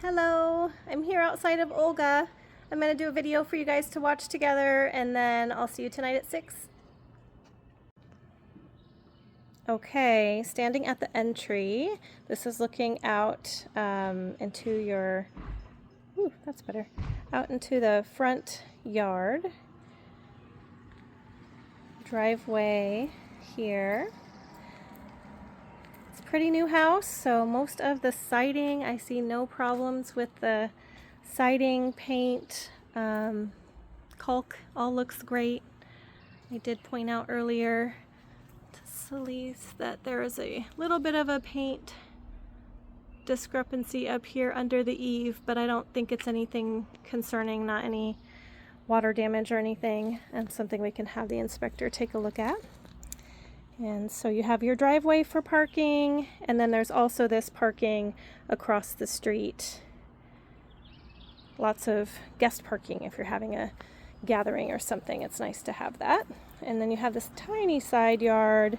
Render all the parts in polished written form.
Hello, I'm here outside of Olga. I'm going to do a video for you guys to watch together, and then I'll see you tonight at 6. Okay, standing at the entry. This is looking out into your, that's better, out into the front yard. Driveway here. It's a pretty new house, so most of the siding, I see no problems with the siding, paint, caulk, all looks great. I did point out earlier to Celise that there is a little bit of a paint discrepancy up here under the eave, but I don't think it's anything concerning, not any water damage or anything, and something we can have the inspector take a look at. And so you have your driveway for parking, and then there's also this parking across the street. Lots of guest parking if you're having a gathering or something. It's nice to have that. And then you have this tiny side yard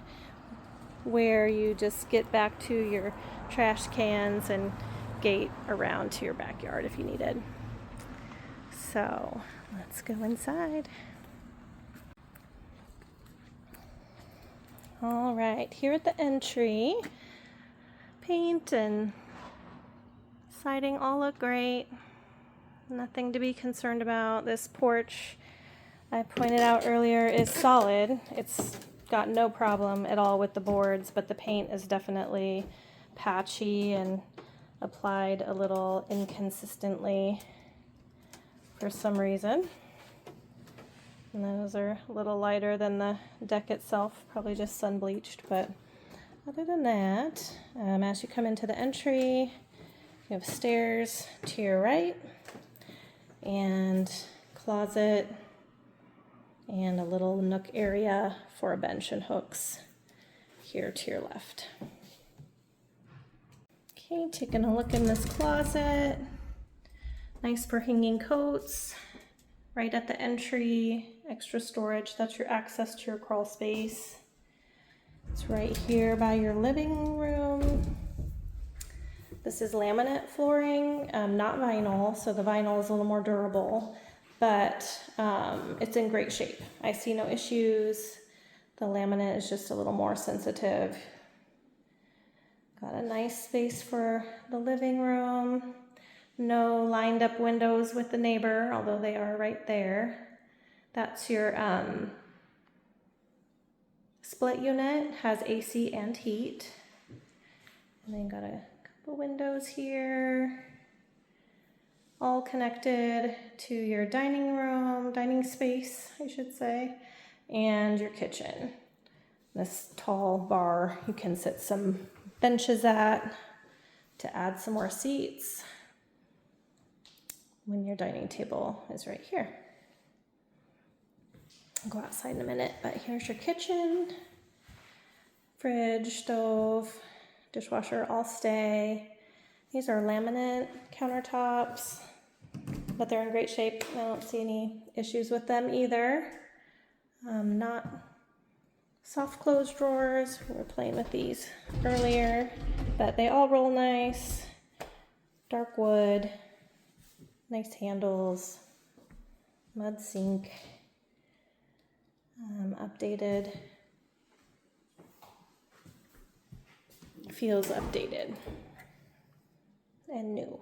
where you just get back to your trash cans and gate around to your backyard if you needed. So let's go inside. All right, here at the entry, paint and siding all look great. Nothing to be concerned about. This porch, I pointed out earlier, is solid. It's got no problem at all with the boards, but the paint is definitely patchy and applied a little inconsistently for some reason. And those are a little lighter than the deck itself, probably just sun bleached, but other than that, as you come into the entry, you have stairs to your right, and closet, and a little nook area for a bench and hooks here to your left. Okay, taking a look in this closet. Nice for hanging coats. Right at the entry, extra storage. That's your access to your crawl space. It's right here by your living room. This is laminate flooring, not vinyl, so the vinyl is a little more durable, but it's in great shape. I see no issues. The laminate is just a little more sensitive. Got a nice space for the living room. No lined up windows with the neighbor, although they are right there. That's your split unit, has AC and heat. And then got a couple windows here, all connected to your dining space, I should say, and your kitchen. This tall bar you can sit some benches at to add some more seats when your dining table is right here. I'll go outside in a minute, but here's your kitchen. Fridge, stove, dishwasher all stay. These are laminate countertops, but they're in great shape. I don't see any issues with them either. Not soft close drawers. We were playing with these earlier, but they all roll nice. Dark wood. Nice handles, mud sink, updated, feels updated and new.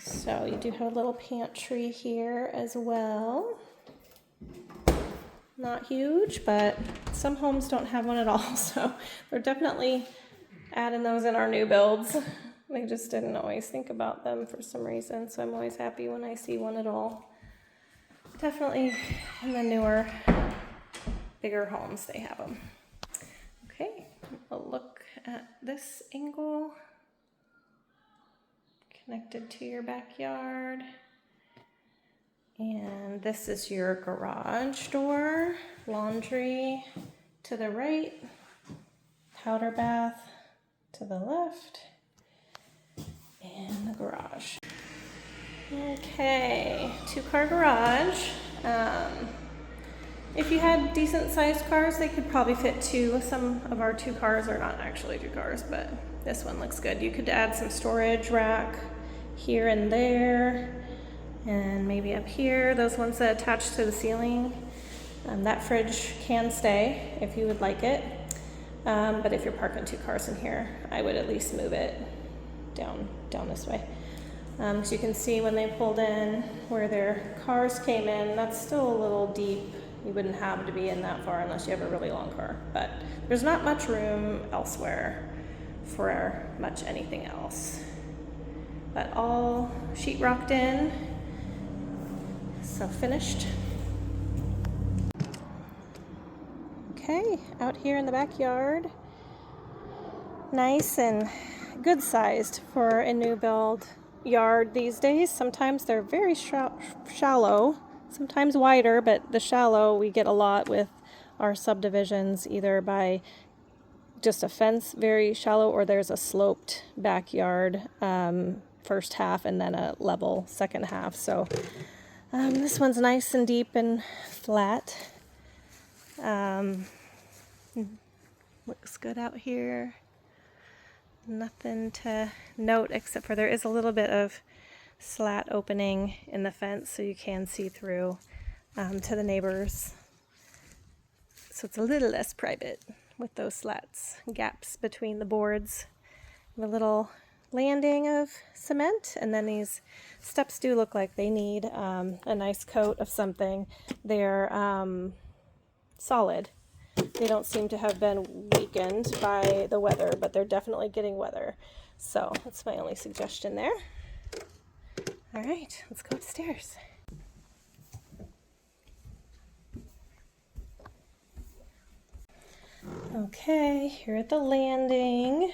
So you do have a little pantry here as well. Not huge, but some homes don't have one at all, so we're definitely adding those in our new builds. I just didn't always think about them for some reason, so I'm always happy when I see one at all. Definitely in the newer, bigger homes, they have them. Okay, a look at this angle. Connected to your backyard. And this is your garage door, laundry to the right, powder bath to the left. And the garage. Okay, 2-car garage. If you had decent sized cars, they could probably fit two. Some of our two cars are not actually two cars, but this one looks good. You could add some storage rack here and there, and maybe up here, those ones that attach to the ceiling. That fridge can stay if you would like it, but if you're parking two cars in here, I would at least move it down this way. So you can see when they pulled in where their cars came in, that's still a little deep. You wouldn't have to be in that far unless you have a really long car, but there's not much room elsewhere for much anything else. But all sheetrocked in, so finished. Okay, out here in the backyard, nice and good sized for a new build yard these days. Sometimes they're very shallow, sometimes wider, but the shallow we get a lot with our subdivisions, either by just a fence very shallow, or there's a sloped backyard first half and then a level second half. So this one's nice and deep and flat. Looks good out here. Nothing to note except for there is a little bit of slat opening in the fence, so you can see through to the neighbors. So it's a little less private with those slats, gaps between the boards. A little landing of cement, and then these steps do look like they need a nice coat of something. They're solid. They don't seem to have been weakened by the weather, but they're definitely getting weather. So that's my only suggestion there. All right, let's go upstairs. Okay, here at the landing.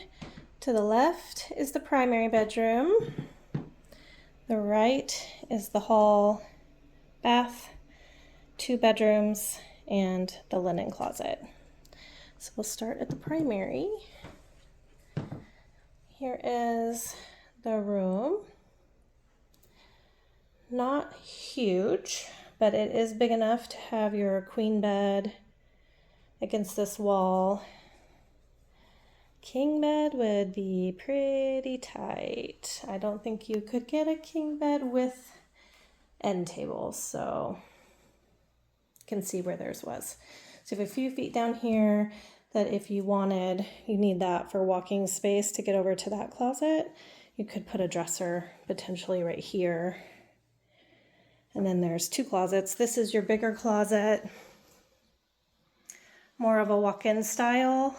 To the left is the primary bedroom. The right is the hall, bath, 2 bedrooms, and the linen closet. So we'll start at the primary. Here is the room. Not huge, but it is big enough to have your queen bed against this wall. King bed would be pretty tight. I don't think you could get a king bed with end tables, so you can see where theirs was. So you have a few feet down here that if you wanted, you need that for walking space to get over to that closet. You could put a dresser potentially right here. And then there's 2 closets. This is your bigger closet, more of a walk-in style.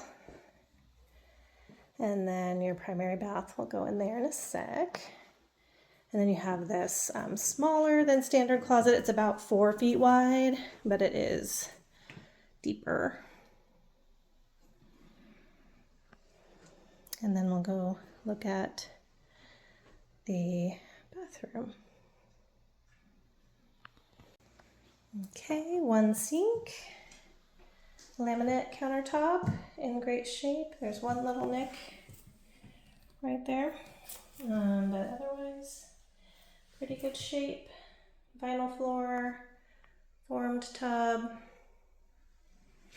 And then your primary bath will go in there in a sec. And then you have this smaller than standard closet. It's about 4 feet wide, but it is deeper. And then we'll go look at the bathroom. Okay, 1 sink, laminate countertop in great shape. There's 1 little nick right there, but otherwise pretty good shape. Vinyl floor, formed tub.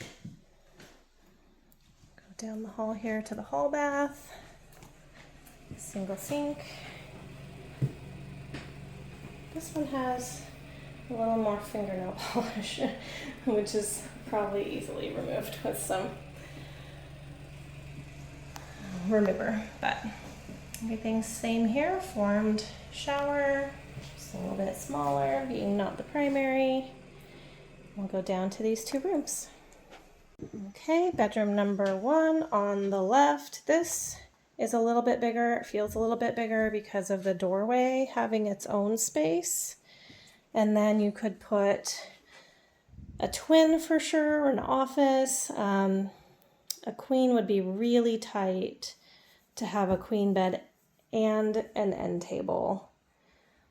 Go down the hall here to the hall bath, single sink. This one has a little more fingernail polish, which is probably easily removed with some remover, but everything's same here. Formed shower, just a little bit smaller, being not the primary. We'll go down to these 2 rooms. Okay, bedroom number 1 on the left. This is a little bit bigger. It feels a little bit bigger because of the doorway having its own space. And then you could put a twin for sure, or an office. A queen would be really tight to have a queen bed and an end table.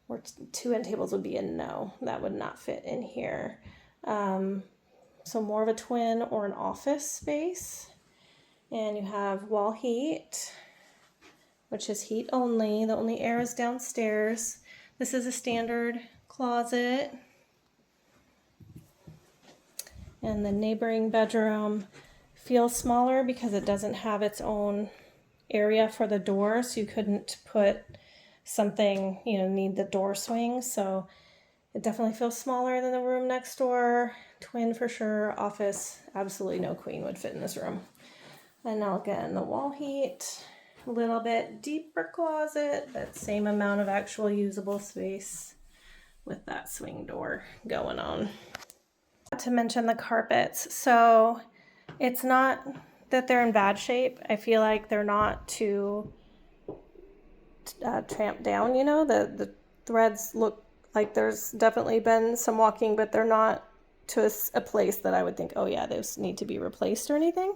Or 2 end tables would be a no. That would not fit in here. So more of a twin or an office space. And you have wall heat, which is heat only. The only air is downstairs. This is a standard closet. And the neighboring bedroom feels smaller because it doesn't have its own area for the door, so you couldn't put something, need the door swing. So it definitely feels smaller than the room next door. Twin for sure. Office, absolutely no queen would fit in this room. And now again, the wall heat, a little bit deeper closet, but same amount of actual usable space with that swing door going on. Not to mention the carpets. So it's not that they're in bad shape. I feel like they're not too tramped down, the threads look like there's definitely been some walking, but they're not to a place that I would think, oh yeah, those need to be replaced or anything.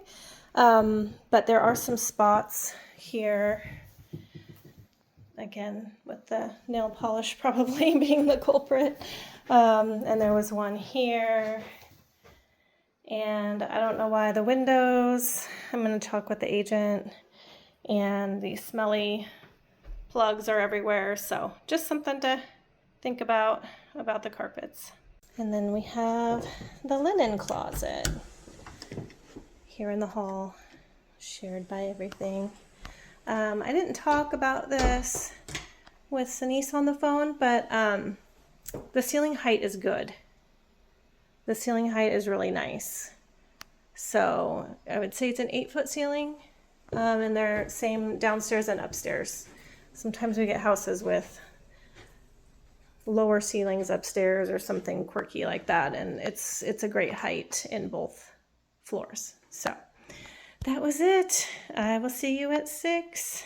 But there are some spots here, again, with the nail polish probably being the culprit. And there was one here. And I don't know why the windows, I'm going to talk with the agent, and the smelly plugs are everywhere. So just something to think about the carpets. And then we have the linen closet here in the hall, shared by everything. I didn't talk about this with Denise on the phone, but the ceiling height is good. The ceiling height is really nice. So I would say it's an 8-foot ceiling, and they're same downstairs and upstairs. Sometimes we get houses with lower ceilings upstairs or something quirky like that, and it's a great height in both floors. So that was it. I will see you at 6.